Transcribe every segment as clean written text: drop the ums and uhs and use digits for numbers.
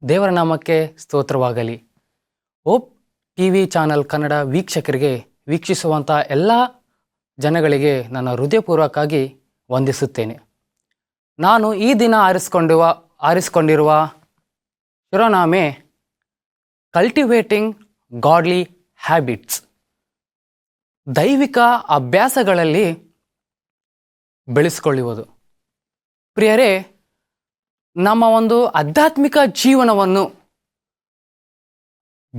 ದೇವರ ನಾಮಕ್ಕೆ ಸ್ತೋತ್ರವಾಗಲಿ. ಓಪ್ ಟಿವಿ ಚಾನಲ್ ಕನ್ನಡ ವೀಕ್ಷಕರಿಗೆ, ವೀಕ್ಷಿಸುವಂಥ ಎಲ್ಲ ಜನಗಳಿಗೆ ನನ್ನ ಹೃದಯಪೂರ್ವಕವಾಗಿ ವಂದಿಸುತ್ತೇನೆ. ನಾನು ಈ ದಿನ ಆರಿಸಿಕೊಂಡಿರುವ ಶಿರೋನಾಮೆ ಕಲ್ಟಿವೇಟಿಂಗ್ ಗಾಡ್ಲಿ ಹ್ಯಾಬಿಟ್ಸ್, ದೈವಿಕ ಅಭ್ಯಾಸಗಳಲ್ಲಿ ಬೆಳೆಸಿಕೊಳ್ಳುವುದು. ಪ್ರಿಯರೇ, ನಮ್ಮ ಒಂದು ಆಧ್ಯಾತ್ಮಿಕ ಜೀವನವನ್ನು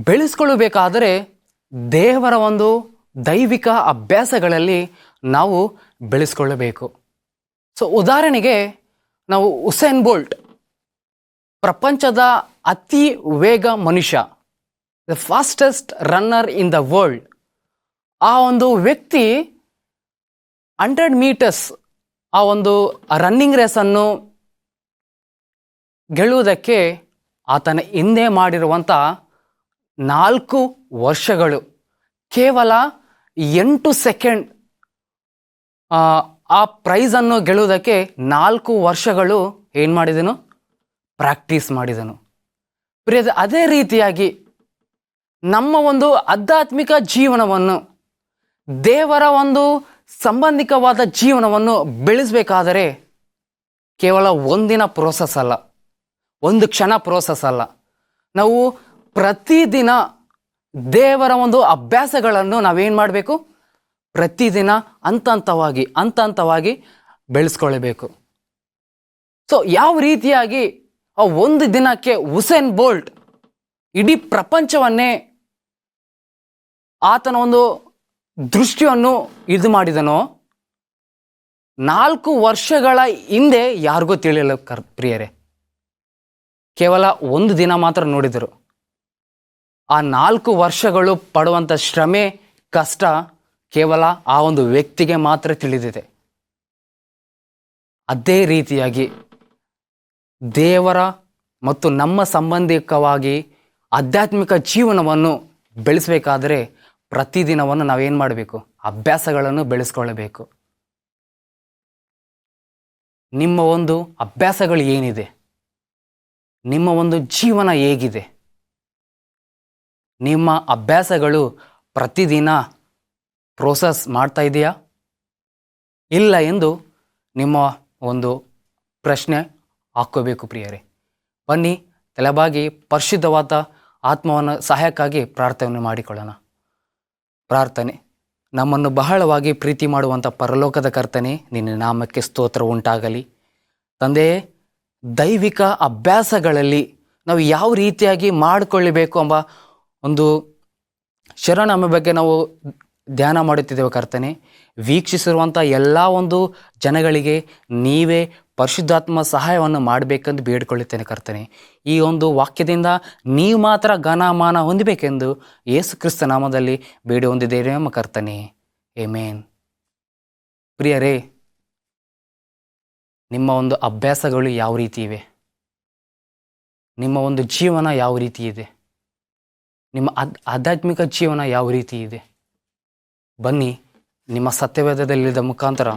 ಬೆಳೆಸ್ಕೊಳ್ಳಬೇಕಾದರೆ ದೇವರ ಒಂದು ದೈವಿಕ ಅಭ್ಯಾಸಗಳಲ್ಲಿ ನಾವು ಬೆಳೆಸ್ಕೊಳ್ಳಬೇಕು. ಉದಾಹರಣೆಗೆ ನಾವು ಉಸೇನ್ ಬೋಲ್ಟ್, ಪ್ರಪಂಚದ ಅತಿ ವೇಗ ಮನುಷ್ಯ, the fastest runner in the world. ಆ ಒಂದು ವ್ಯಕ್ತಿ 100 ಮೀಟರ್ಸ್ ಆ ಒಂದು ರನ್ನಿಂಗ್ ರೇಸನ್ನು ಗೆಲ್ಲುವುದಕ್ಕೆ ಆತನ ಹಿಂದೆ ಮಾಡಿರುವಂಥ 4 ವರ್ಷಗಳು, ಕೇವಲ 8 ಸೆಕೆಂಡ್ ಆ ಪ್ರೈಸನ್ನು ಗೆಲ್ಲುವುದಕ್ಕೆ 4 ವರ್ಷಗಳು ಏನು ಮಾಡಿದನು? ಪ್ರಾಕ್ಟೀಸ್ ಮಾಡಿದನು. ಅದೇ ರೀತಿಯಾಗಿ ನಮ್ಮ ಒಂದು ಆಧ್ಯಾತ್ಮಿಕ ಜೀವನವನ್ನು, ದೇವರ ಒಂದು ಸಂಬಂಧಿಕವಾದ ಜೀವನವನ್ನು ಬೆಳೆಸಬೇಕಾದರೆ ಕೇವಲ ಒಂದಿನ ಪ್ರೋಸೆಸ್ ಅಲ್ಲ, ಒಂದು ಕ್ಷಣ ಪ್ರೋಸೆಸ್ ಅಲ್ಲ. ನಾವು ಪ್ರತಿದಿನ ದೇವರ ಒಂದು ಅಭ್ಯಾಸಗಳನ್ನು ನಾವೇನು ಮಾಡಬೇಕು? ಪ್ರತಿದಿನ ಹಂತ-ಹಂತವಾಗಿ ಬೆಳೆಸ್ಕೊಳ್ಬೇಕು. ಯಾವ ರೀತಿಯಾಗಿ ಆ ಒಂದು ದಿನಕ್ಕೆ ಉಸೇನ್ ಬೋಲ್ಟ್ ಇಡೀ ಪ್ರಪಂಚವನ್ನೇ ಆತನ ಒಂದು ದೃಷ್ಟಿಯನ್ನು ಇದು ಮಾಡಿದನೋ, 4 ವರ್ಷಗಳ ಹಿಂದೆ ಯಾರಿಗೂ ತಿಳಿಯಲ್ಲ ಪ್ರಿಯರೇ. ಕೇವಲ ಒಂದು ದಿನ ಮಾತ್ರ ನೋಡಿದರು. ಆ 4 ವರ್ಷಗಳು ಪಡುವಂಥ ಶ್ರಮೆ, ಕಷ್ಟ ಕೇವಲ ಆ ಒಂದು ವ್ಯಕ್ತಿಗೆ ಮಾತ್ರ ತಿಳಿದಿದೆ. ಅದೇ ರೀತಿಯಾಗಿ ದೇವರ ಮತ್ತು ನಮ್ಮ ಸಂಬಂಧಿಕವಾಗಿ ಆಧ್ಯಾತ್ಮಿಕ ಜೀವನವನ್ನು ಬೆಳೆಸಬೇಕಾದರೆ ಪ್ರತಿದಿನವನ್ನು ನಾವೇನು ಮಾಡಬೇಕು? ಅಭ್ಯಾಸಗಳನ್ನು ಬೆಳೆಸ್ಕೊಳ್ಳಬೇಕು. ನಿಮ್ಮ ಒಂದು ಅಭ್ಯಾಸಗಳು ಏನಿದೆ? ನಿಮ್ಮ ಒಂದು ಜೀವನ ಹೇಗಿದೆ? ನಿಮ್ಮ ಅಭ್ಯಾಸಗಳು ಪ್ರತಿದಿನ ಪ್ರೋಸೆಸ್ ಮಾಡ್ತಾ ಇದೆಯಾ ಇಲ್ಲ ಎಂದು ನಿಮ್ಮ ಒಂದು ಪ್ರಶ್ನೆ ಹಾಕ್ಕೋಬೇಕು ಪ್ರಿಯರೇ. ಬನ್ನಿ ತಲೆಬಾಗಿ ಪರಿಶುದ್ಧವಾದ ಆತ್ಮವನ್ನು ಸಹಾಯಕ್ಕಾಗಿ ಪ್ರಾರ್ಥನೆ ಮಾಡಿಕೊಳ್ಳೋಣ. ಪ್ರಾರ್ಥನೆ. ನಮ್ಮನ್ನು ಬಹಳವಾಗಿ ಪ್ರೀತಿ ಮಾಡುವಂಥ ಪರಲೋಕದ ಕರ್ತನೆ, ನಿನ್ನ ನಾಮಕ್ಕೆ ಸ್ತೋತ್ರ ಉಂಟಾಗಲಿ. ತಂದೆಯೇ, ದೈವಿಕ ಅಭ್ಯಾಸಗಳಲ್ಲಿ ನಾವು ಯಾವ ರೀತಿಯಾಗಿ ಮಾಡಿಕೊಳ್ಳಬೇಕು ಎಂಬ ಒಂದು ಶಿರೋನಾಮೆ ಬಗ್ಗೆ ನಾವು ಧ್ಯಾನ ಮಾಡುತ್ತಿದ್ದೇವೆ ಕರ್ತನೆ. ವೀಕ್ಷಿಸಿರುವಂಥ ಎಲ್ಲ ಒಂದು ಜನಗಳಿಗೆ ನೀವೇ ಪರಿಶುದ್ಧಾತ್ಮ ಸಹಾಯವನ್ನು ಮಾಡಬೇಕೆಂದು ಬೇಡಿಕೊಳ್ಳುತ್ತೇನೆ ಕರ್ತನೆ. ಈ ಒಂದು ವಾಕ್ಯದಿಂದ ನೀವು ಮಾತ್ರ ಘನಮಾನ ಹೊಂದಬೇಕೆಂದು ಯೇಸು ಕ್ರಿಸ್ತ ನಾಮದಲ್ಲಿ ಬೇಡಿ ಹೊಂದಿದ್ದೇವೆ ನಮ್ಮ ಕರ್ತನೆ. ಆಮೆನ್. ಪ್ರಿಯರೇ, ನಿಮ್ಮ ಒಂದು ಅಭ್ಯಾಸಗಳು ಯಾವ ರೀತಿ ಇವೆ? ನಿಮ್ಮ ಒಂದು ಜೀವನ ಯಾವ ರೀತಿ ಇದೆ? ನಿಮ್ಮ ಆಧ್ಯಾತ್ಮಿಕ ಜೀವನ ಯಾವ ರೀತಿ ಇದೆ? ಬನ್ನಿ ನಿಮ್ಮ ಸತ್ಯವೇದದಲ್ಲಿದ್ದ ಮುಖಾಂತರ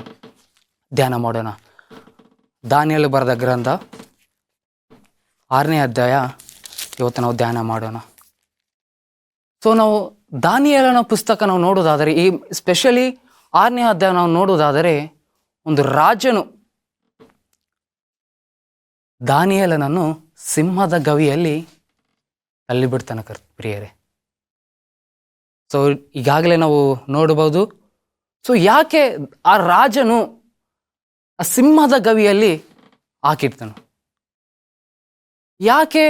ಧ್ಯಾನ ಮಾಡೋಣ. ದಾನಿಯೇಲ ಬರೆದ ಗ್ರಂಥ 6ನೇ ಅಧ್ಯಾಯ ಇವತ್ತು ನಾವು ಧ್ಯಾನ ಮಾಡೋಣ. ನಾವು ದಾನಿಯೇಲನ ಪುಸ್ತಕ ನಾವು ನೋಡೋದಾದರೆ, ಈ ಸ್ಪೆಷಲಿ 6ನೇ ಅಧ್ಯಾಯ ನಾವು ನೋಡೋದಾದರೆ, ಒಂದು ರಾಜನು ದಾನಿಯೇಲನನ್ನು ಸಿಂಹದ ಗವಿಯಲ್ಲಿ ತಳ್ಳಿಬಿಡ್ತಾನೆ ಪ್ರಿಯರೇ. ಈಗಾಗಲೇ ನಾವು ನೋಡಬಹುದು. ಯಾಕೆ ಆ ರಾಜನು ಆ ಸಿಂಹದ ಗವಿಯಲ್ಲಿ ಹಾಕಿರ್ತಾನೆ? ಯಾಕೆ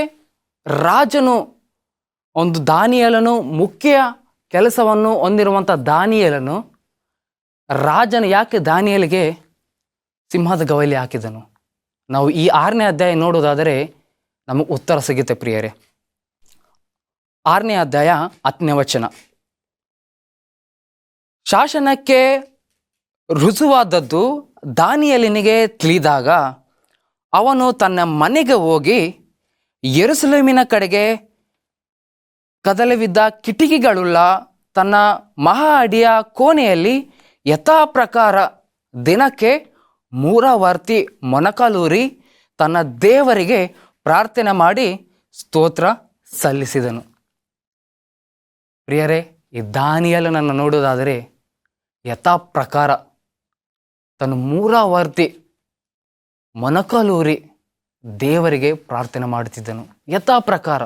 ರಾಜನು ಒಂದು ದಾನಿಯೇಲನು ಮುಖ್ಯ ಕೆಲಸವನ್ನು ಹೊಂದಿರುವಂಥ ದಾನಿಯೇಲನು, ರಾಜನು ಯಾಕೆ ದಾನಿಯೇಲಿಗೆ ಸಿಂಹದ ಗವಿಯಲ್ಲಿ ಹಾಕಿದನು? ನಾವು ಈ 6ನೇ ಅಧ್ಯಾಯ ನೋಡೋದಾದರೆ ನಮಗೆ ಉತ್ತರ ಸಿಗುತ್ತೆ ಪ್ರಿಯರೇ. 6ನೇ ಅಧ್ಯಾಯ 10ನೇ ವಚನ. ಶಾಸನಕ್ಕೆ ರುಜುವಾದದ್ದು ದಾನಿಯೇಲನಿಗೆ ತಿಳಿದಾಗ ಅವನು ತನ್ನ ಮನೆಗೆ ಹೋಗಿ ಯೆರೂಸಲೇಮಿನ ಕಡೆಗೆ ಕದಲವಿದ್ದ ಕಿಟಕಿಗಳುಳ್ಳ ತನ್ನ ಮಹಾ ಅಡಿಯ ಕೋಣೆಯಲ್ಲಿ ಯಥಾ ಪ್ರಕಾರ ದಿನಕ್ಕೆ 3 ವರ್ತಿ ಮೊಣಕಾಲೂರಿ ತನ್ನ ದೇವರಿಗೆ ಪ್ರಾರ್ಥನೆ ಮಾಡಿ ಸ್ತೋತ್ರ ಸಲ್ಲಿಸಿದನು. ಪ್ರಿಯರೇ, ಈ ದಾನಿಯೇಲನನ್ನು ನೋಡುವುದಾದರೆ ಯಥಾ ಪ್ರಕಾರ ತನ್ನ ಮೂರಾವರ್ತಿ ಮೊಣಕಾಲೂರಿ ದೇವರಿಗೆ ಪ್ರಾರ್ಥನೆ ಮಾಡುತ್ತಿದ್ದನು. ಯಥಾ ಪ್ರಕಾರ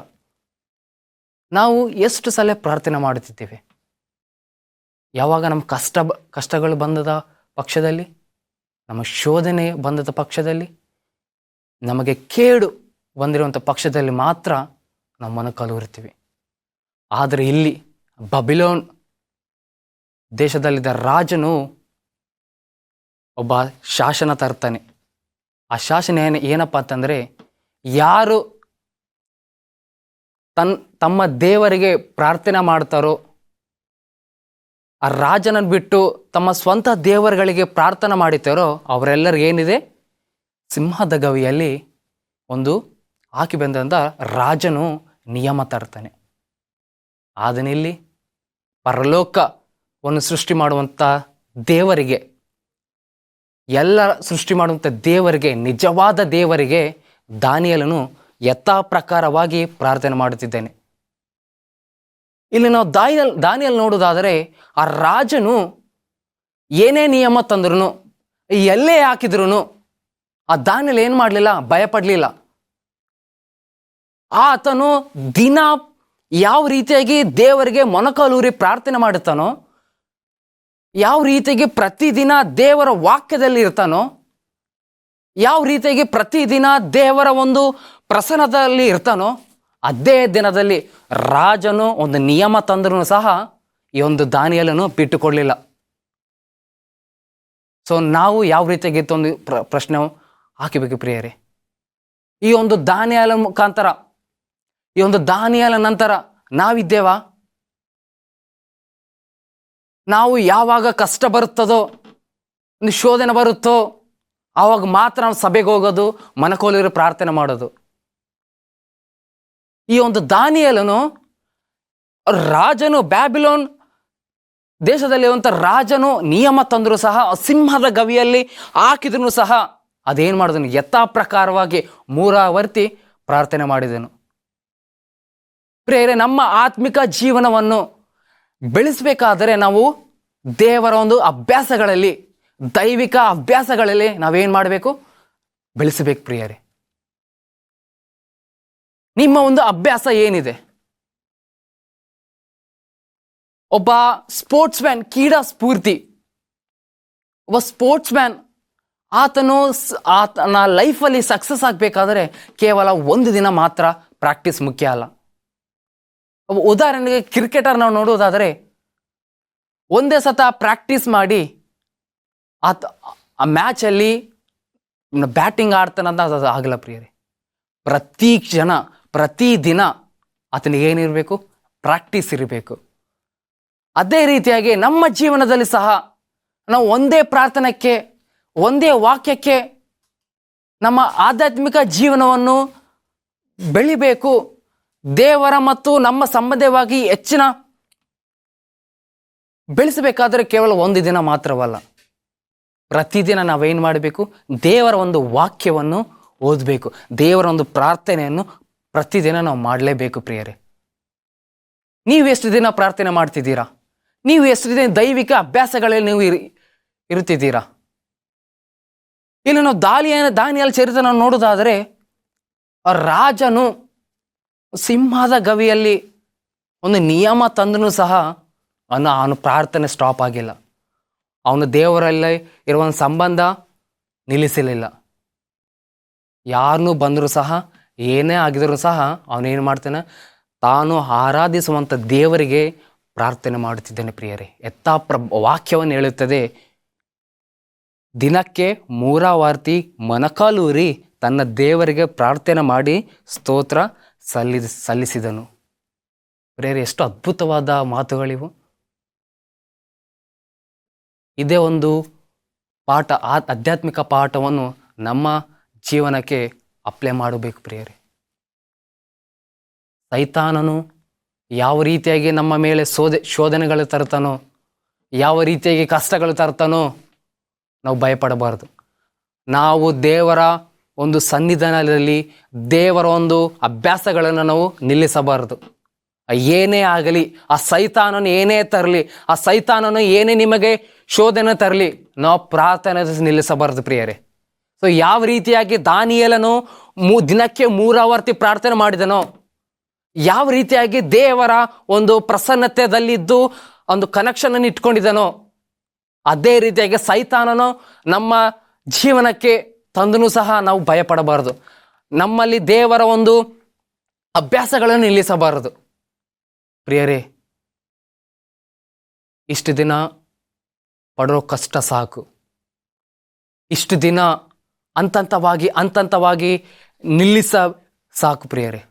ನಾವು ಎಷ್ಟು ಸಲ ಪ್ರಾರ್ಥನೆ ಮಾಡುತ್ತಿದ್ದೇವೆ? ಯಾವಾಗ ನಮ್ಮ ಕಷ್ಟಗಳು ಬಂದದ ಪಕ್ಷದಲ್ಲಿ, ನಮ್ಮ ಶೋಧನೆ ಬಂದದ ಪಕ್ಷದಲ್ಲಿ, ನಮಗೆ ಕೇಡು ಬಂದಿರುವಂಥ ಪಕ್ಷದಲ್ಲಿ ಮಾತ್ರ ನಾವು ಮೊಣಕಾಲೂರುತ್ತೀವಿ. ಆದರೆ ಇಲ್ಲಿ ಬಬಿಲೋನ್ ದೇಶದಲ್ಲಿದ್ದ ರಾಜನು ಒಬ್ಬ ಶಾಸನ ತರ್ತಾನೆ. ಆ ಶಾಸನ ಏನಪ್ಪ ಅಂತಂದರೆ, ಯಾರು ತಮ್ಮ ದೇವರಿಗೆ ಪ್ರಾರ್ಥನೆ ಮಾಡ್ತಾರೋ, ಆ ರಾಜನನ್ನು ಬಿಟ್ಟು ತಮ್ಮ ಸ್ವಂತ ದೇವರುಗಳಿಗೆ ಪ್ರಾರ್ಥನೆ ಮಾಡುತ್ತಾರೋ ಅವರೆಲ್ಲರಿಗೇನಿದೆ, ಸಿಂಹದ ಗವಿಯಲ್ಲಿ ಒಂದು ಹಾಕಿ ಬಂದಂಥ ರಾಜನು ನಿಯಮ ತರ್ತಾನೆ. ಆದನಿಲ್ಲಿ ಪರಲೋಕವನ್ನು ಸೃಷ್ಟಿ ಮಾಡುವಂಥ ದೇವರಿಗೆ, ಎಲ್ಲ ಸೃಷ್ಟಿ ಮಾಡುವಂಥ ದೇವರಿಗೆ, ನಿಜವಾದ ದೇವರಿಗೆ ದಾನಿಯೇಲನು ಯಥಾ ಪ್ರಕಾರವಾಗಿ ಪ್ರಾರ್ಥನೆ ಮಾಡುತ್ತಿದ್ದೇನೆ. ಇಲ್ಲಿ ನಾವು ದಾನಿಯೇಲ್ ನೋಡುವುದಾದರೆ, ಆ ರಾಜನು ಏನೇ ನಿಯಮ ತಂದ್ರು, ಎಲ್ಲೇ ಹಾಕಿದ್ರು ಆ ದಾನಿಯೇಲ್ ಏನು ಮಾಡಲಿಲ್ಲ, ಭಯಪಡಲಿಲ್ಲ. ಆತನು ದಿನ ಯಾವ ರೀತಿಯಾಗಿ ದೇವರಿಗೆ ಮೊಣಕಾಲೂರಿ ಪ್ರಾರ್ಥನೆ ಮಾಡುತ್ತಾನೋ, ಯಾವ ರೀತಿಯಾಗಿ ಪ್ರತಿದಿನ ದೇವರ ವಾಕ್ಯದಲ್ಲಿ ಇರ್ತಾನೋ, ಯಾವ ರೀತಿಯಾಗಿ ಪ್ರತಿದಿನ ದೇವರ ಒಂದು ಪ್ರಸನ್ನದಲ್ಲಿ ಇರ್ತಾನೋ, ಅದೇ ದಿನದಲ್ಲಿ ರಾಜನು ಒಂದು ನಿಯಮ ತಂದ್ರೂ ಸಹ ಈ ಒಂದು ದಾನಿಯೇಲನು ಬಿಟ್ಟುಕೊಡ್ಲಿಲ್ಲ. ಸೊ ನಾವು ಯಾವ ರೀತಿಯಾಗಿ ಒಂದು ಪ್ರಶ್ನೆ ಹಾಕಿಬೇಕು ಪ್ರಿಯರೇ? ಈ ಒಂದು ದಾನಿಯೇಲ ಮುಖಾಂತರ, ಈ ಒಂದು ದಾನಿಯೇಲ ನಂತರ ನಾವಿದ್ದೇವಾ? ನಾವು ಯಾವಾಗ ಕಷ್ಟ ಬರುತ್ತದೋ, ಒಂದು ಶೋಧನೆ ಬರುತ್ತೋ, ಆವಾಗ ಮಾತ್ರ ನಾವು ಸಭೆಗೆ ಹೋಗೋದು, ಮೊಣಕಾಲೂರಿ ಪ್ರಾರ್ಥನೆ ಮಾಡೋದು. ಈ ಒಂದು ದಾನಿಯೇಲನು ರಾಜನು, ಬ್ಯಾಬಿಲೋನ್ ದೇಶದಲ್ಲಿ ಇರುವಂಥ ರಾಜನು ನಿಯಮ ತಂದರೂ ಸಹ, ಸಿಂಹದ ಗವಿಯಲ್ಲಿ ಹಾಕಿದ್ರು ಸಹ ಅದೇನು ಮಾಡಿದನು, ಯಥಾ ಪ್ರಕಾರವಾಗಿ ಮೂರಾವರ್ತಿ ಪ್ರಾರ್ಥನೆ ಮಾಡಿದನು. ಪ್ರಿಯರೇ, ನಮ್ಮ ಆತ್ಮಿಕ ಜೀವನವನ್ನು ಬೆಳೆಸಬೇಕಾದರೆ ನಾವು ದೇವರ ಒಂದು ಅಭ್ಯಾಸಗಳಲ್ಲಿ, ದೈವಿಕ ಅಭ್ಯಾಸಗಳಲ್ಲಿ ನಾವೇನು ಮಾಡಬೇಕು, ಬೆಳೆಸಬೇಕು. ಪ್ರಿಯರೇ, ನಿಮ್ಮ ಒಂದು ಅಭ್ಯಾಸ ಏನಿದೆ? ಒಬ್ಬ ಸ್ಪೋರ್ಟ್ಸ್ ಮ್ಯಾನ್, ಕ್ರೀಡಾ ಸ್ಫೂರ್ತಿ ಒಬ್ಬ ಸ್ಪೋರ್ಟ್ಸ್ ಮ್ಯಾನ್, ಆತನ ಲೈಫಲ್ಲಿ ಸಕ್ಸಸ್ ಆಗಬೇಕಾದ್ರೆ ಕೇವಲ ಒಂದು ದಿನ ಮಾತ್ರ ಪ್ರಾಕ್ಟೀಸ್ ಮುಖ್ಯ ಅಲ್ಲ. ಉದಾಹರಣೆಗೆ ಕ್ರಿಕೆಟರ್ ನಾವು ನೋಡೋದಾದರೆ, ಒಂದೇ ಸತ ಪ್ರಾಕ್ಟೀಸ್ ಮಾಡಿ ಆ ಮ್ಯಾಚಲ್ಲಿ ಬ್ಯಾಟಿಂಗ್ ಆಡ್ತಾನಂತ ಅದು ಆಗಲ್ಲ ಪ್ರಿಯರೇ. ಪ್ರತಿದಿನ ಆತನಿಗೆ ಏನಿರಬೇಕು, ಪ್ರಾಕ್ಟೀಸ್ ಇರಬೇಕು. ಅದೇ ರೀತಿಯಾಗಿ ನಮ್ಮ ಜೀವನದಲ್ಲಿ ಸಹ ನಾವು ಒಂದೇ ಪ್ರಾರ್ಥನೆಗೆ, ಒಂದೇ ವಾಕ್ಯಕ್ಕೆ ನಮ್ಮ ಆಧ್ಯಾತ್ಮಿಕ ಜೀವನವನ್ನು ಬೆಳಿಬೇಕು. ದೇವರ ಮತ್ತು ನಮ್ಮ ಸಂಬಂಧವಾಗಿ ಹೆಚ್ಚಿನ ಬೆಳೆಸಬೇಕಾದ್ರೆ ಕೇವಲ ಒಂದು ದಿನ ಮಾತ್ರವಲ್ಲ, ಪ್ರತಿದಿನ ನಾವೇನು ಮಾಡಬೇಕು, ದೇವರ ಒಂದು ವಾಕ್ಯವನ್ನು ಓದಬೇಕು, ದೇವರ ಒಂದು ಪ್ರಾರ್ಥನೆಯನ್ನು ಪ್ರತಿದಿನ ನಾವು ಮಾಡಲೇಬೇಕು. ಪ್ರಿಯರೇ, ನೀವು ಎಷ್ಟು ದಿನ ಪ್ರಾರ್ಥನೆ ಮಾಡ್ತಿದ್ದೀರಾ? ನೀವು ಎಷ್ಟು ದಿನ ದೈವಿಕ ಅಭ್ಯಾಸಗಳಲ್ಲಿ ನೀವು ಇರುತ್ತಿದ್ದೀರಾ? ಇಲ್ಲಿ ನಾವು ದಾನಿಯೇಲ ಚರಿತ್ರೆ ನಾವು ನೋಡೋದಾದರೆ, ರಾಜನು ಸಿಂಹದ ಗವಿಯಲ್ಲಿ ಒಂದು ನಿಯಮ ತಂದನು ಸಹ ಅವನು ಪ್ರಾರ್ಥನೆ ಸ್ಟಾಪ್ ಆಗಿಲ್ಲ. ಅವನು ದೇವರಲ್ಲಿ ಇರುವ ಸಂಬಂಧ ನಿಲ್ಲಿಸಲಿಲ್ಲ. ಯಾರನ್ನೂ ಬಂದರೂ ಸಹ, ಏನೇ ಆಗಿದರೂ ಸಹ ಅವನೇನು ಮಾಡ್ತಾನೆ, ತಾನು ಆರಾಧಿಸುವಂಥ ದೇವರಿಗೆ ಪ್ರಾರ್ಥನೆ ಮಾಡುತ್ತಿದ್ದಾನೆ. ಪ್ರಿಯರೇ, ವಾಕ್ಯವನ್ನು ಹೇಳುತ್ತದೆ, ದಿನಕ್ಕೆ ಮೂರಾವರ್ತಿ ಮೊಣಕಾಲೂರಿ ತನ್ನ ದೇವರಿಗೆ ಪ್ರಾರ್ಥನೆ ಮಾಡಿ ಸ್ತೋತ್ರ ಸಲ್ಲಿಸಿದನು. ಪ್ರಿಯರೇ, ಎಷ್ಟು ಅದ್ಭುತವಾದ ಮಾತುಗಳಿವು! ಇದೇ ಒಂದು ಪಾಠ, ಆಧ್ಯಾತ್ಮಿಕ ಪಾಠವನ್ನು ನಮ್ಮ ಜೀವನಕ್ಕೆ ಅಪ್ಲೈ ಮಾಡಬೇಕು. ಪ್ರಿಯರೇ, ಸೈತಾನನು ಯಾವ ರೀತಿಯಾಗಿ ನಮ್ಮ ಮೇಲೆ ಶೋಧನೆಗಳು ತರ್ತಾನೋ, ಯಾವ ರೀತಿಯಾಗಿ ಕಷ್ಟಗಳು ತರ್ತಾನೋ ನಾವು ಭಯಪಡಬಾರ್ದು. ನಾವು ದೇವರ ಒಂದು ಸನ್ನಿಧಾನದಲ್ಲಿ ದೇವರ ಒಂದು ಅಭ್ಯಾಸಗಳನ್ನು ನಾವು ನಿಲ್ಲಿಸಬಾರದು. ಏನೇ ಆಗಲಿ, ಆ ಸೈತಾನನು ಏನೇ ತರಲಿ, ಆ ಸೈತಾನನು ಏನೇ ನಿಮಗೆ ಶೋಧನೆ ತರಲಿ, ನಾವು ಪ್ರಾರ್ಥನೆ ನಿಲ್ಲಿಸಬಾರದು ಪ್ರಿಯರೇ. ಸೊ ಯಾವ ರೀತಿಯಾಗಿ ದಾನಿಯೇಲನು ದಿನಕ್ಕೆ 3 ಆವರ್ತಿ ಪ್ರಾರ್ಥನೆ ಮಾಡಿದನೋ, ಯಾವ ರೀತಿಯಾಗಿ ದೇವರ ಒಂದು ಪ್ರಸನ್ನತೆಯಲ್ಲಿದ್ದು ಒಂದು ಕನೆಕ್ಷನ್ ಅನ್ನು ಇಟ್ಕೊಂಡಿದನೋ, ಅದೇ ರೀತಿಯಾಗಿ ಸೈತಾನನು ನಮ್ಮ ಜೀವನಕ್ಕೆ ತಂದನು ಸಹ ನಾವು ಭಯಪಡಬಾರದು. ನಮ್ಮಲ್ಲಿ ದೇವರ ಒಂದು ಅಭ್ಯಾಸಗಳನ್ನು ನಿಲ್ಲಿಸಬಾರದು ಪ್ರಿಯರೇ. ಇಷ್ಟು ದಿನ ಪಡೋ ಕಷ್ಟ ಸಾಕು, ಇಷ್ಟು ದಿನ ಹಂತವಾಗಿ ನಿಲ್ಲಿಸ ಸಾಕು ಪ್ರಿಯರೇ.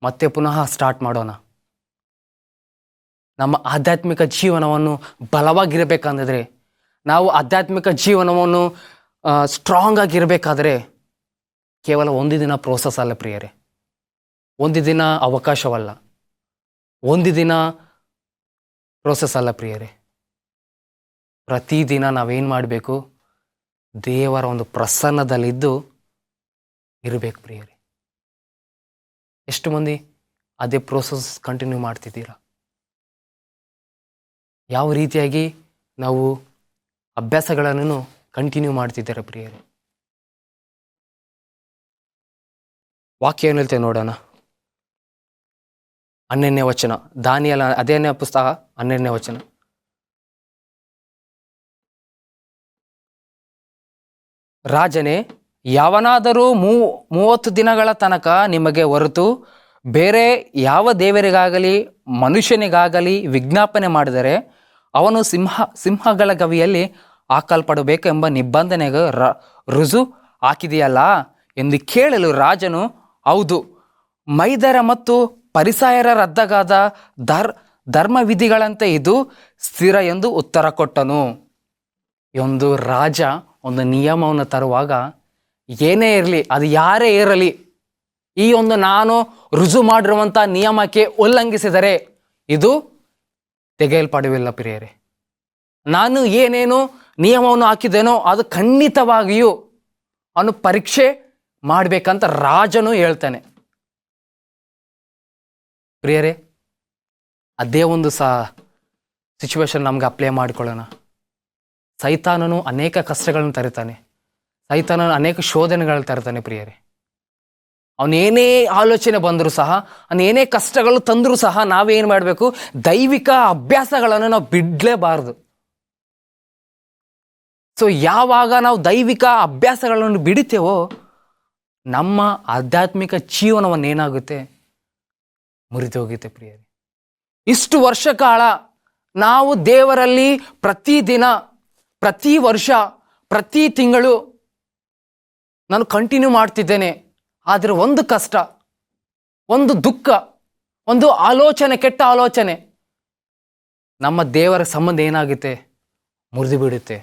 ಮತ್ತೆ ಪುನಃ ಸ್ಟಾರ್ಟ್ ಮಾಡೋಣ. ನಮ್ಮ ಆಧ್ಯಾತ್ಮಿಕ ಜೀವನವನ್ನು ಬಲವಾಗಿರಬೇಕಂದ್ರೆ, ನಾವು ಆಧ್ಯಾತ್ಮಿಕ ಜೀವನವನ್ನು ಸ್ಟ್ರಾಂಗ್ ಆಗಿರಬೇಕಾದ್ರೆ ಕೇವಲ ಒಂದು ದಿನ ಪ್ರೋಸೆಸ್ ಅಲ್ಲ ಪ್ರಿಯರೇ, ಒಂದು ದಿನ ಅವಕಾಶವಲ್ಲ, ಒಂದು ದಿನ ಪ್ರೋಸೆಸ್ ಅಲ್ಲ ಪ್ರಿಯರೇ. ಪ್ರತಿದಿನ ನಾವೇನು ಮಾಡಬೇಕು? ದೇವರ ಒಂದು ಪ್ರಸನ್ನದಲ್ಲಿದ್ದು ಇರಬೇಕು ಪ್ರಿಯರೇ. ಎಷ್ಟು ಮಂದಿ ಅದೇ ಪ್ರೋಸೆಸ್ ಕಂಟಿನ್ಯೂ ಮಾಡ್ತಿದ್ದೀರಾ? ಯಾವ ರೀತಿಯಾಗಿ ನಾವು ಅಭ್ಯಾಸಗಳನ್ನು ಕಂಟಿನ್ಯೂ ಮಾಡ್ತಿದ್ದಾರೆ ಪ್ರಿಯರೇ? ವಾಕ್ಯ ಏನು ಹೇಳ್ತೇವೆ ನೋಡೋಣ. 12ನೇ ವಚನ, ದಾನಿಯೇಲ ಅದೇನೇ ಪುಸ್ತಕ 12ನೇ ವಚನ. ರಾಜನೇ, ಯಾವನಾದರೂ 30 ದಿನಗಳ ತನಕ ನಿಮಗೆ ಹೊರತು ಬೇರೆ ಯಾವ ದೇವರಿಗಾಗಲಿ ಮನುಷ್ಯನಿಗಾಗಲಿ ವಿಜ್ಞಾಪನೆ ಮಾಡಿದರೆ ಅವನು ಸಿಂಹಗಳ ಗವಿಯಲ್ಲಿ ಹಾಕಲ್ಪಡಬೇಕೆಂಬ ನಿಬಂಧನೆಗೆ ರುಜು ಹಾಕಿದೆಯಲ್ಲ ಎಂದು ಕೇಳಲು ರಾಜನು, ಹೌದು, ಮೈದರ ಮತ್ತು ಪರಿಸಾಯರ ರದ್ದಾದ ಧರ್ಮವಿಧಿಗಳಂತೆ ಇದು ಸ್ಥಿರ ಎಂದು ಉತ್ತರ ಕೊಟ್ಟನು. ಒಂದು ರಾಜ ಒಂದು ನಿಯಮವನ್ನು ತರುವಾಗ ಏನೇ ಇರಲಿ, ಅದು ಯಾರೇ ಇರಲಿ, ಈ ಒಂದು ನಾನು ರುಜು ಮಾಡಿರುವಂಥ ನಿಯಮಕ್ಕೆ ಉಲ್ಲಂಘಿಸಿದರೆ ಇದು ತೆಗೆಯಲ್ಪಡುವಿಲ್ಲ ಪ್ರಿಯರೇ. ನಾನು ಏನೇನು ನಿಯಮವನ್ನು ಹಾಕಿದ್ದೇನೋ ಅದು ಖಂಡಿತವಾಗಿಯೂ ಅವನು ಪರೀಕ್ಷೆ ಮಾಡಬೇಕಂತ ರಾಜನು ಹೇಳ್ತಾನೆ ಪ್ರಿಯರೇ. ಅದೇ ಒಂದು ಸಿಚುವೇಶನ್ ನಮ್ಗೆ ಅಪ್ಲೈ ಮಾಡಿಕೊಳ್ಳೋಣ. ಸೈತಾನನು ಅನೇಕ ಕಷ್ಟಗಳನ್ನು ತರ್ತಾನೆ, ಸೈತಾನನು ಅನೇಕ ಶೋಧನೆಗಳನ್ನು ತರ್ತಾನೆ ಪ್ರಿಯರೇ. ಅವನೇನೇ ಆಲೋಚನೆ ಬಂದರೂ ಸಹ, ಅವನೇನೇ ಕಷ್ಟಗಳು ತಂದರೂ ಸಹ ನಾವೇನು ಮಾಡಬೇಕು? ದೈವಿಕ ಅಭ್ಯಾಸಗಳನ್ನು ನಾವು ಬಿಡಲೇಬಾರದು. ಸೊ ಯಾವಾಗ ನಾವು ದೈವಿಕ ಅಭ್ಯಾಸಗಳನ್ನು ಬಿಡುತ್ತೇವೋ ನಮ್ಮ ಆಧ್ಯಾತ್ಮಿಕ ಜೀವನವನ್ನು ಏನಾಗುತ್ತೆ? ಮುರಿದು ಹೋಗುತ್ತೆ ಪ್ರಿಯರೇ. ಇಷ್ಟು ವರ್ಷ ಕಾಲ ನಾವು ದೇವರಲ್ಲಿ ಪ್ರತಿದಿನ, ಪ್ರತಿ ವರ್ಷ, ಪ್ರತಿ ತಿಂಗಳು ನಾನು ಕಂಟಿನ್ಯೂ ಮಾಡ್ತಿದ್ದೇನೆ. ಆದರೆ ಒಂದು ಕಷ್ಟ, ಒಂದು ದುಃಖ, ಒಂದು ಆಲೋಚನೆ, ಕೆಟ್ಟ ಆಲೋಚನೆ, ನಮ್ಮ ದೇವರ ಸಂಬಂಧ ಏನಾಗುತ್ತೆ? ಮುರಿದು ಬಿಡುತ್ತೆ.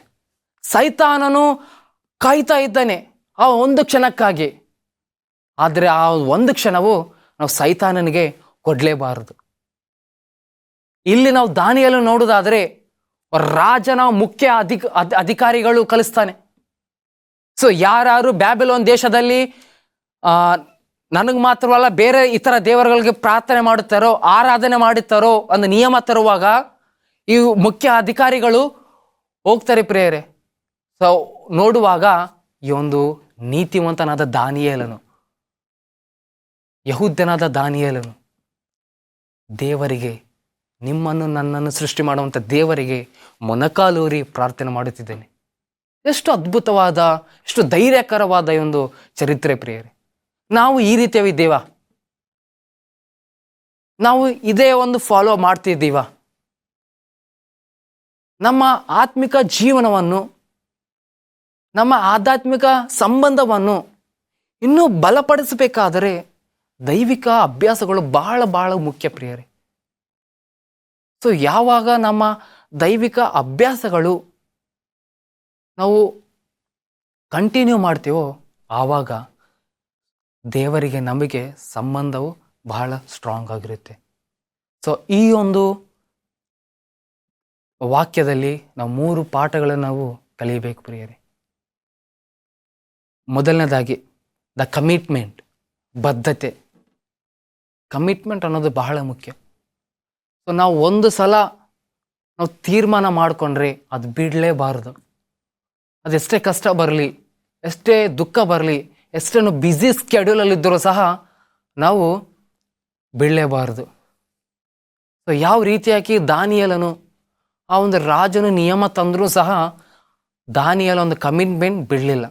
ಸೈತಾನನು ಕಾಯ್ತಾ ಇದ್ದಾನೆ ಆ ಒಂದು ಕ್ಷಣಕ್ಕಾಗಿ. ಆದರೆ ಆ ಒಂದು ಕ್ಷಣವು ನಾವು ಸೈತಾನನಿಗೆ ಕೊಡಲೇಬಾರದು. ಇಲ್ಲಿ ನಾವು ದಾನಿಯೇಲನು ನೋಡುವುದಾದರೆ ರಾಜನ ಮುಖ್ಯ ಅಧಿಕಾರಿಗಳು ಕಲಿಸ್ತಾನೆ. ಸೊ ಯಾರು ಬ್ಯಾಬಿಲೋನ್ ದೇಶದಲ್ಲಿ ನನಗೆ ಮಾತ್ರವಲ್ಲ ಬೇರೆ ಇತರ ದೇವರುಗಳಿಗೆ ಪ್ರಾರ್ಥನೆ ಮಾಡುತ್ತಾರೋ, ಆರಾಧನೆ ಮಾಡುತ್ತಾರೋ ಒಂದು ನಿಯಮ ತರುವಾಗ ಈ ಮುಖ್ಯ ಅಧಿಕಾರಿಗಳು ಹೋಗ್ತಾರೆ ಪ್ರಿಯರೇ. ಸೊ ನೋಡುವಾಗ ಈ ಒಂದು ನೀತಿವಂತನಾದ ದಾನಿಯೇಲನು, ಯಹೂದ್ಯನಾದ ದಾನಿಯೇಲನು ದೇವರಿಗೆ, ನಿಮ್ಮನ್ನು ನನ್ನನ್ನು ಸೃಷ್ಟಿ ಮಾಡುವಂಥ ದೇವರಿಗೆ ಮೊಣಕಾಲೂರಿ ಪ್ರಾರ್ಥನೆ ಮಾಡುತ್ತಿದ್ದೇನೆ. ಎಷ್ಟು ಅದ್ಭುತವಾದ, ಎಷ್ಟು ಧೈರ್ಯಕರವಾದ ಒಂದು ಚರಿತ್ರೆ ಪ್ರಿಯರೇ. ನಾವು ಈ ರೀತಿಯಾಗಿದ್ದೇವಾ? ನಾವು ಇದೇ ಒಂದು ಫಾಲೋ ಮಾಡ್ತಿದ್ದೀವ? ನಮ್ಮ ಆತ್ಮಿಕ ಜೀವನವನ್ನು, ನಮ್ಮ ಆಧ್ಯಾತ್ಮಿಕ ಸಂಬಂಧವನ್ನು ಇನ್ನೂ ಬಲಪಡಿಸಬೇಕಾದರೆ ದೈವಿಕ ಅಭ್ಯಾಸಗಳು ಬಹಳ ಬಹಳ ಮುಖ್ಯ ಪ್ರಿಯರೇ. ಸೊ ಯಾವಾಗ ನಮ್ಮ ದೈವಿಕ ಅಭ್ಯಾಸಗಳು ನಾವು ಕಂಟಿನ್ಯೂ ಮಾಡ್ತೀವೋ ಆವಾಗ ದೇವರಿಗೆ ನಮಗೆ ಸಂಬಂಧವು ಬಹಳ ಸ್ಟ್ರಾಂಗ್ ಆಗಿರುತ್ತೆ. ಸೊ ಈ ಒಂದು ವಾಕ್ಯದಲ್ಲಿ ನಾವು 3 ಪಾಠಗಳನ್ನು ನಾವು ಕಲಿಯಬೇಕು ಪ್ರಿಯರೇ. ಮೊದಲನೇದಾಗಿ ಕಮಿಟ್ಮೆಂಟ್, ಬದ್ಧತೆ. ಕಮಿಟ್ಮೆಂಟ್ ಅನ್ನೋದು ಬಹಳ ಮುಖ್ಯ. ಸೊ ನಾವು ಒಂದು ಸಲ ನಾವು ತೀರ್ಮಾನ ಮಾಡಿಕೊಂಡ್ರೆ ಅದು ಬಿಡಲೇಬಾರ್ದು. ಅದೆಷ್ಟೇ ಕಷ್ಟ ಬರಲಿ, ಎಷ್ಟೇ ದುಃಖ ಬರಲಿ, ಎಷ್ಟೇನು ಬ್ಯುಸಿ ಸ್ಕೆಡ್ಯೂಲಲ್ಲಿದ್ದರೂ ಸಹ ನಾವು ಬಿಡಲೇಬಾರ್ದು. ಸೊ ಯಾವ ರೀತಿಯಾಗಿ ದಾನಿಯೇಲನು ಆ ಒಂದು ರಾಜನು ನಿಯಮ ತಂದರೂ ಸಹ ದಾನಿಯೇಲ ಒಂದು ಕಮಿಟ್ಮೆಂಟ್ ಬಿಡಲಿಲ್ಲ,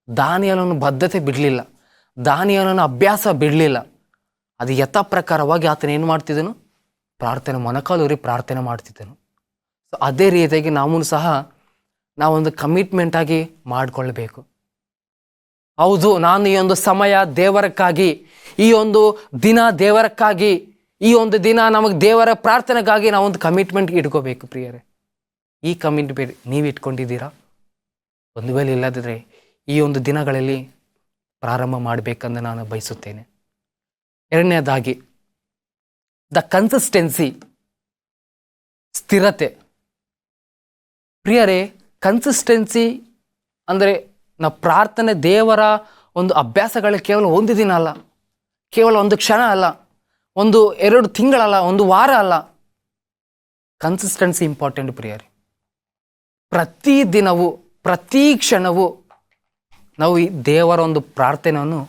ದಾನಿಯೇಲನ ಬದ್ಧತೆ ಬಿಡಲಿಲ್ಲ, ದಾನಿಯೇಲನ ಅಭ್ಯಾಸ ಬಿಡಲಿಲ್ಲ. ಅದು ಯಥಾ ಪ್ರಕಾರವಾಗಿ ಆತನ ಏನು ಮಾಡ್ತಿದ್ದನು? ಪ್ರಾರ್ಥನೆ, ಮೊಣಕಾಲೂರಿ ಪ್ರಾರ್ಥನೆ ಮಾಡ್ತಿದ್ದನು. ಸೊ ಅದೇ ರೀತಿಯಾಗಿ ನಾವು ಸಹ ನಾವೊಂದು ಕಮಿಟ್ಮೆಂಟಾಗಿ ಮಾಡಿಕೊಳ್ಬೇಕು. ಹೌದು, ನಾನು ಈ ಒಂದು ಸಮಯ ದೇವರಕ್ಕಾಗಿ, ಈ ಒಂದು ದಿನ ದೇವರಕ್ಕಾಗಿ, ಈ ಒಂದು ದಿನ ನಮಗೆ ದೇವರ ಪ್ರಾರ್ಥನೆಗಾಗಿ ನಾವೊಂದು ಕಮಿಟ್ಮೆಂಟ್ ಇಟ್ಕೋಬೇಕು ಪ್ರಿಯರೇ. ಈ ಕಮಿಟ್ಮೆಂಟ್ ನೀವು ಇಟ್ಕೊಂಡಿದ್ದೀರಾ? ಒಂದು ವೇಳೆ ಇಲ್ಲದಿದ್ದರೆ ಈ ಒಂದು ದಿನಗಳಲ್ಲಿ ಪ್ರಾರಂಭ ಮಾಡಬೇಕಂದು ನಾನು ಬಯಸುತ್ತೇನೆ. ಎರಡನೇದಾಗಿ ಕನ್ಸಿಸ್ಟೆನ್ಸಿ, ಸ್ಥಿರತೆ. ಪ್ರಿಯರೇ, ಕನ್ಸಿಸ್ಟೆನ್ಸಿ ಅಂದರೆ ನಾವು ಪ್ರಾರ್ಥನೆ, ದೇವರ ಒಂದು ಅಭ್ಯಾಸಗಳು ಕೇವಲ ಒಂದು ದಿನ ಅಲ್ಲ, ಕೇವಲ ಒಂದು ಕ್ಷಣ ಅಲ್ಲ, ಒಂದು 2 ತಿಂಗಳಲ್ಲ, ಒಂದು ವಾರ ಅಲ್ಲ. ಕನ್ಸಿಸ್ಟೆನ್ಸಿ ಇಂಪಾರ್ಟೆಂಟ್ ಪ್ರಿಯರೇ. ಪ್ರತಿ ದಿನವೂ, ಪ್ರತಿ ಕ್ಷಣವೂ ನಾವು ಈ ದೇವರ ಒಂದು ಪ್ರಾರ್ಥನೆಯನ್ನು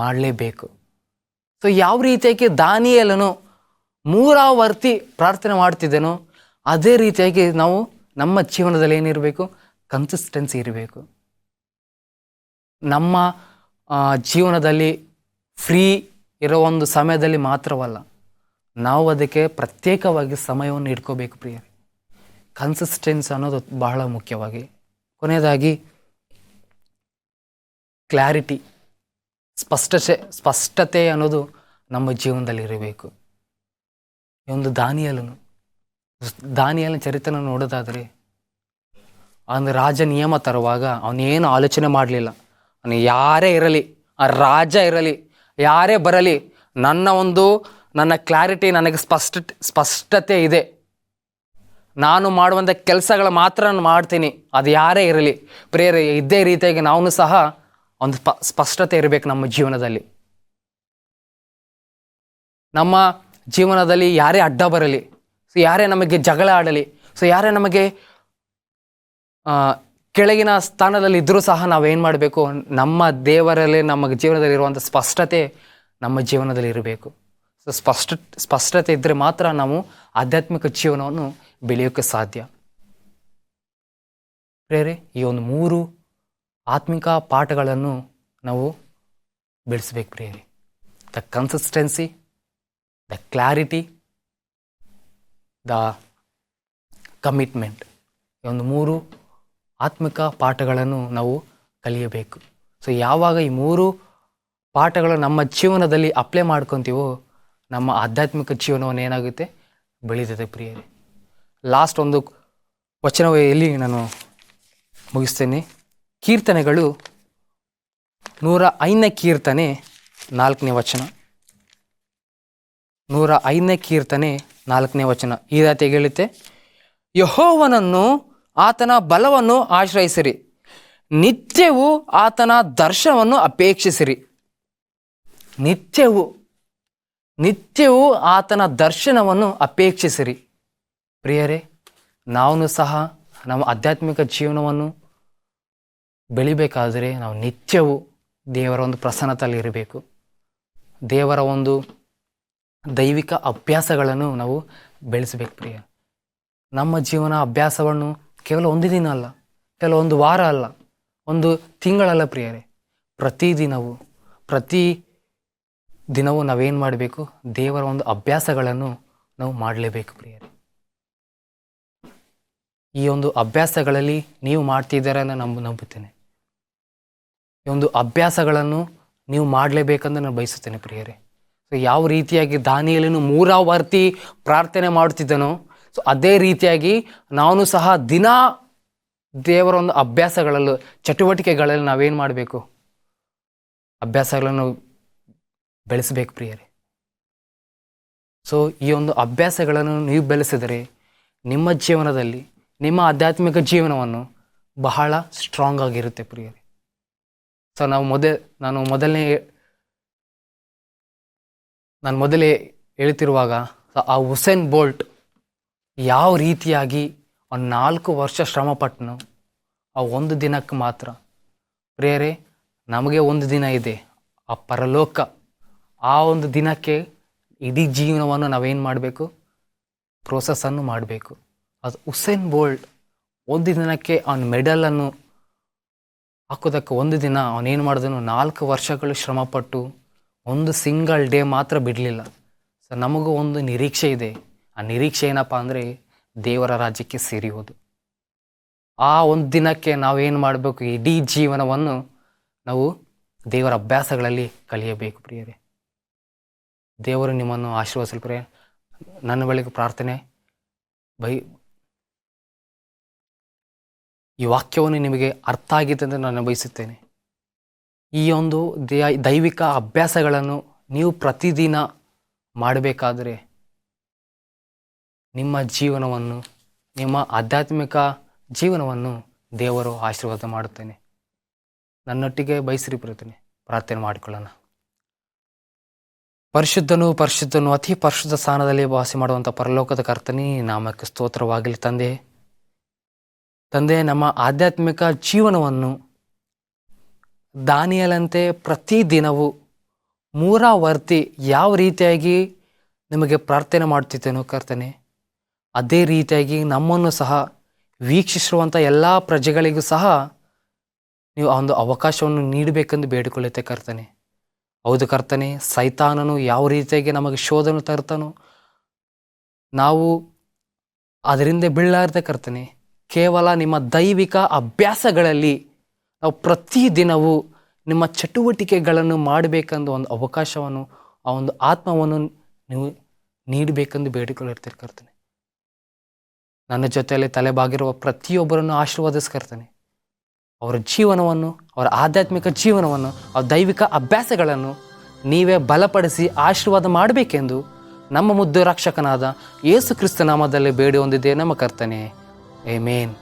ಮಾಡಲೇಬೇಕು. ಸೊ ಯಾವ ರೀತಿಯಾಗಿ ದಾನಿಯೇಲನು ಮೂರಾವರ್ತಿ ಪ್ರಾರ್ಥನೆ ಮಾಡ್ತಿದ್ದೇನೋ ಅದೇ ರೀತಿಯಾಗಿ ನಾವು ನಮ್ಮ ಜೀವನದಲ್ಲಿ ಏನಿರಬೇಕು? ಕನ್ಸಿಸ್ಟೆನ್ಸಿ ಇರಬೇಕು. ನಮ್ಮ ಜೀವನದಲ್ಲಿ ಫ್ರೀ ಇರೋ ಒಂದು ಸಮಯದಲ್ಲಿ ಮಾತ್ರವಲ್ಲ, ನಾವು ಅದಕ್ಕೆ ಪ್ರತ್ಯೇಕವಾಗಿ ಸಮಯವನ್ನು ಇಟ್ಕೋಬೇಕು ಪ್ರಿಯರೇ. ಕನ್ಸಿಸ್ಟೆನ್ಸಿ ಅನ್ನೋದು ಬಹಳ ಮುಖ್ಯವಾಗಿ. ಕೊನೆಯದಾಗಿ ಕ್ಲಾರಿಟಿ, ಸ್ಪಷ್ಟತೆ ಅನ್ನೋದು ನಮ್ಮ ಜೀವನದಲ್ಲಿ ಇರಬೇಕು. ಈ ಒಂದು ದಾನಿಯೇಲನ ಚರಿತ್ರೆನ ನೋಡೋದಾದರೆ, ಒಂದು ರಾಜ ನಿಯಮ ತರುವಾಗ ಅವನೇನು ಆಲೋಚನೆ ಮಾಡಲಿಲ್ಲ. ಅವನು ಯಾರೇ ಇರಲಿ, ಆ ರಾಜ ಇರಲಿ, ಯಾರೇ ಬರಲಿ, ನನ್ನ ಕ್ಲಾರಿಟಿ, ನನಗೆ ಸ್ಪಷ್ಟತೆ ಇದೆ, ನಾನು ಮಾಡುವಂಥ ಕೆಲಸಗಳ ಮಾತ್ರ ನಾನು ಮಾಡ್ತೀನಿ, ಅದು ಯಾರೇ ಇರಲಿ. ಪ್ರೇರೆ, ಇದೇ ರೀತಿಯಾಗಿ ನಾವು ಸಹ ಒಂದು ಸ್ಪಷ್ಟತೆ ಇರಬೇಕು ನಮ್ಮ ಜೀವನದಲ್ಲಿ. ನಮ್ಮ ಜೀವನದಲ್ಲಿ ಯಾರೇ ಅಡ್ಡ ಬರಲಿ, ಸೊ ಯಾರೇ ನಮಗೆ ಜಗಳ ಆಡಲಿ, ಸೊ ಯಾರೇ ನಮಗೆ ಕೆಳಗಿನ ಸ್ಥಾನದಲ್ಲಿ ಇದ್ದರೂ ಸಹ ನಾವೇನು ಮಾಡಬೇಕು? ನಮ್ಮ ದೇವರಲ್ಲಿ, ನಮ್ಮ ಜೀವನದಲ್ಲಿ ಇರುವಂಥ ಸ್ಪಷ್ಟತೆ ನಮ್ಮ ಜೀವನದಲ್ಲಿ ಇರಬೇಕು. ಸೊ ಸ್ಪಷ್ಟತೆ ಇದ್ದರೆ ಮಾತ್ರ ನಾವು ಆಧ್ಯಾತ್ಮಿಕ ಜೀವನವನ್ನು ಬೆಳೆಯೋಕ್ಕೆ ಸಾಧ್ಯ. ಪ್ರೇರೆ, ಈ ಒಂದು 3 ಆತ್ಮಿಕ ಪಾಠಗಳನ್ನು ನಾವು ಬೆಳೆಸಬೇಕು ಪ್ರಿಯರೇ. Consistency, clarity, commitment. ಈ ಒಂದು 3 ಆತ್ಮಿಕ ಪಾಠಗಳನ್ನು ನಾವು ಕಲಿಯಬೇಕು. ಸೊ ಯಾವಾಗ ಈ 3 ಪಾಠಗಳು ನಮ್ಮ ಜೀವನದಲ್ಲಿ ಅಪ್ಲೈ ಮಾಡ್ಕೊತೀವೋ ನಮ್ಮ ಆಧ್ಯಾತ್ಮಿಕ ಜೀವನವನ್ನು ಏನಾಗುತ್ತೆ? ಬೆಳೀತದೆ ಪ್ರಿಯರೇ. ಲಾಸ್ಟ್ ಒಂದು ವಚನದಲ್ಲಿ ನಾನು ಮುಗಿಸ್ತೇನೆ. ಕೀರ್ತನೆಗಳು 105ನೇ ಕೀರ್ತನೆ 4ನೇ ವಚನ. 105ನೇ ಕೀರ್ತನೆ 4ನೇ ವಚನ ಈ ರೀತಿಯಾಗಿ ಹೇಳುತ್ತೆ: ಯೆಹೋವನನ್ನು, ಆತನ ಬಲವನ್ನು ಆಶ್ರಯಿಸಿರಿ, ನಿತ್ಯವೂ ಆತನ ದರ್ಶನವನ್ನು ಅಪೇಕ್ಷಿಸಿರಿ. ನಿತ್ಯವೂ ಆತನ ದರ್ಶನವನ್ನು ಅಪೇಕ್ಷಿಸಿರಿ. ಪ್ರಿಯರೇ, ನಾವು ಸಹ ನಮ್ಮ ಆಧ್ಯಾತ್ಮಿಕ ಜೀವನವನ್ನು ಬೆಳಿಬೇಕಾದರೆ ನಾವು ನಿತ್ಯವೂ ದೇವರ ಒಂದು ಪ್ರಸನ್ನತೆಯಲ್ಲಿ ಇರಬೇಕು. ದೇವರ ಒಂದು ದೈವಿಕ ಅಭ್ಯಾಸಗಳನ್ನು ನಾವು ಬೆಳೆಸಬೇಕು ಪ್ರಿಯ. ನಮ್ಮ ಜೀವನ ಅಭ್ಯಾಸವನ್ನು ಕೇವಲ ಒಂದು ದಿನ ಅಲ್ಲ, ಕೇವಲ ಒಂದು ವಾರ ಅಲ್ಲ, ಒಂದು ತಿಂಗಳಲ್ಲ ಪ್ರಿಯರೇ. ಪ್ರತಿ ದಿನವೂ ನಾವೇನು ಮಾಡಬೇಕು? ದೇವರ ಒಂದು ಅಭ್ಯಾಸಗಳನ್ನು ನಾವು ಮಾಡಲೇಬೇಕು ಪ್ರಿಯರೇ. ಈ ಒಂದು ಅಭ್ಯಾಸಗಳಲ್ಲಿ ನೀವು ಮಾಡ್ತಿದ್ದೀರ ನಂಬುತ್ತೇನೆ. ಈ ಒಂದು ಅಭ್ಯಾಸಗಳನ್ನು ನೀವು ಮಾಡಲೇಬೇಕಂತ ನಾನು ಬಯಸುತ್ತೇನೆ ಪ್ರಿಯರೇ. ಸೊ ಯಾವ ರೀತಿಯಾಗಿ ದಾನಿಯೇಲನು 3 ವಾರ್ತಿ ಪ್ರಾರ್ಥನೆ ಮಾಡುತ್ತಿದ್ದನೋ, ಸೊ ಅದೇ ರೀತಿಯಾಗಿ ನಾನು ಸಹ ದಿನ ದೇವರ ಒಂದು ಅಭ್ಯಾಸಗಳಲ್ಲೂ, ಚಟುವಟಿಕೆಗಳಲ್ಲಿ ನಾವೇನು ಮಾಡಬೇಕು? ಅಭ್ಯಾಸಗಳನ್ನು ಬೆಳೆಸಬೇಕು ಪ್ರಿಯರೇ. ಸೊ ಈ ಒಂದು ಅಭ್ಯಾಸಗಳನ್ನು ನೀವು ಬೆಳೆಸಿದರೆ ನಿಮ್ಮ ಜೀವನದಲ್ಲಿ, ನಿಮ್ಮ ಆಧ್ಯಾತ್ಮಿಕ ಜೀವನವನ್ನು ಬಹಳ ಸ್ಟ್ರಾಂಗ್ ಆಗಿರುತ್ತೆ ಪ್ರಿಯರೇ. ಸೊ ನಾನು ಮೊದಲೇ ಹೇಳ್ತಿರುವಾಗ ಆ ಉಸೇನ್ ಬೋಲ್ಟ್ ಯಾವ ರೀತಿಯಾಗಿ ಒಂದು 4 ವರ್ಷ ಶ್ರಮಪಟ್ಟನು ಆ ಒಂದು ದಿನಕ್ಕೆ ಮಾತ್ರ. ಪ್ರಿಯರೇ, ನಮಗೆ ಒಂದು ದಿನ ಇದೆ, ಆ ಪರಲೋಕ. ಆ ಒಂದು ದಿನಕ್ಕೆ ಇಡೀ ಜೀವನವನ್ನು ನಾವೇನು ಮಾಡಬೇಕು? ಪ್ರೋಸೆಸ್ಸನ್ನು ಮಾಡಬೇಕು. ಅದು ಉಸೇನ್ ಬೋಲ್ಟ್ ಒಂದು ದಿನಕ್ಕೆ ಅವನ ಮೆಡಲನ್ನು ಹಾಕೋದಕ್ಕೆ ಒಂದು ದಿನ ಅವನೇನು ಮಾಡಿದನು? 4 ವರ್ಷಗಳು ಶ್ರಮಪಟ್ಟು ಒಂದು ಸಿಂಗಲ್ ಡೇ ಮಾತ್ರ ಬಿಡಲಿಲ್ಲ. ಸೊ ನಮಗೂ ಒಂದು ನಿರೀಕ್ಷೆ ಇದೆ. ಆ ನಿರೀಕ್ಷೆ ಏನಪ್ಪ ಅಂದರೆ ದೇವರ ರಾಜ್ಯಕ್ಕೆ ಸೇರಿಯೋದು. ಆ ಒಂದು ದಿನಕ್ಕೆ ನಾವೇನು ಮಾಡಬೇಕು? ಇಡೀ ಜೀವನವನ್ನು ನಾವು ದೇವರ ಅಭ್ಯಾಸಗಳಲ್ಲಿ ಕಲಿಯಬೇಕು. ಪ್ರಿಯರೇ, ದೇವರು ನಿಮ್ಮನ್ನು ಆಶೀರ್ವದಿಸಲಿ. ಪ್ರಿಯ, ನನ್ನ ಬಳಿಗೆ ಪ್ರಾರ್ಥನೆ. ಈ ವಾಕ್ಯವನ್ನು ನಿಮಗೆ ಅರ್ಥ ಆಗಿದೆ ಅಂತ ನಾನು ಬಯಸುತ್ತೇನೆ. ಈ ಒಂದು ದೈವಿಕ ಅಭ್ಯಾಸಗಳನ್ನು ನೀವು ಪ್ರತಿದಿನ ಮಾಡಬೇಕಾದರೆ ನಿಮ್ಮ ಜೀವನವನ್ನು, ನಿಮ್ಮ ಆಧ್ಯಾತ್ಮಿಕ ಜೀವನವನ್ನು ದೇವರು ಆಶೀರ್ವಾದ ಮಾಡುತ್ತೇನೆ. ನನ್ನೊಟ್ಟಿಗೆ ಬಯಸಿರಿ ಪ್ರೀತನೆ, ಪ್ರಾರ್ಥನೆ ಮಾಡಿಕೊಳ್ಳೋಣ. ಪರಿಶುದ್ಧನು ಅತಿ ಪರಿಶುದ್ಧ ಸ್ಥಾನದಲ್ಲಿ ವಾಸ ಮಾಡುವಂಥ ಪರಲೋಕದ ಕರ್ತನೇ, ನಾಮಕ್ಕೆ ಸ್ತೋತ್ರವಾಗಲಿ. ತಂದೆ, ನಮ್ಮ ಆಧ್ಯಾತ್ಮಿಕ ಜೀವನವನ್ನು ದಾನಿಯಲಂತೆ ಪ್ರತಿದಿನವೂ 3 ವರ್ತಿ ಯಾವ ರೀತಿಯಾಗಿ ನಿಮಗೆ ಪ್ರಾರ್ಥನೆ ಮಾಡ್ತಿದ್ದೇನೋ ಕರ್ತನೆ, ಅದೇ ರೀತಿಯಾಗಿ ನಮ್ಮನ್ನು ಸಹ ವೀಕ್ಷಿಸಿರುವಂಥ ಎಲ್ಲ ಪ್ರಜೆಗಳಿಗೂ ಸಹ ನೀವು ಆ ಒಂದು ಅವಕಾಶವನ್ನು ನೀಡಬೇಕೆಂದು ಬೇಡಿಕೊಳ್ಳುತ್ತೆ ಕರ್ತನೆ. ಹೌದು ಕರ್ತನೆ, ಸೈತಾನನು ಯಾವ ರೀತಿಯಾಗಿ ನಮಗೆ ಶೋಧನೆ ತರ್ತಾನೋ ನಾವು ಅದರಿಂದ ಬೀಳಲಾರದೆ ಕರ್ತನೆ, ಕೇವಲ ನಿಮ್ಮ ದೈವಿಕ ಅಭ್ಯಾಸಗಳಲ್ಲಿ ನಾವು ಪ್ರತಿದಿನವೂ ನಿಮ್ಮ ಚಟುವಟಿಕೆಗಳನ್ನು ಮಾಡಬೇಕೆಂದು ಒಂದು ಅವಕಾಶವನ್ನು, ಆ ಒಂದು ಆತ್ಮವನ್ನು ನೀವು ನೀಡಬೇಕೆಂದು ಬೇಡಿಕೊಳ್ಳಿರ್ತೀರಿ ಕರ್ತನೆ. ನನ್ನ ಜೊತೆಯಲ್ಲಿ ತಲೆಬಾಗಿರುವ ಪ್ರತಿಯೊಬ್ಬರನ್ನು ಆಶೀರ್ವಾದಿಸ್ಕರ್ತನೆ. ಅವರ ಜೀವನವನ್ನು, ಅವರ ಆಧ್ಯಾತ್ಮಿಕ ಜೀವನವನ್ನು, ಅವರ ದೈವಿಕ ಅಭ್ಯಾಸಗಳನ್ನು ನೀವೇ ಬಲಪಡಿಸಿ ಆಶೀರ್ವಾದ ಮಾಡಬೇಕೆಂದು ನಮ್ಮ ಮುದ್ದು ರಕ್ಷಕನಾದ ಯೇಸು ಕ್ರಿಸ್ತ ನಾಮದಲ್ಲಿ ಬೇಡಿ ಹೊಂದಿದ್ದೇವೆ ನಮ್ಮ ಕರ್ತನೆ. ಆಮೆನ್.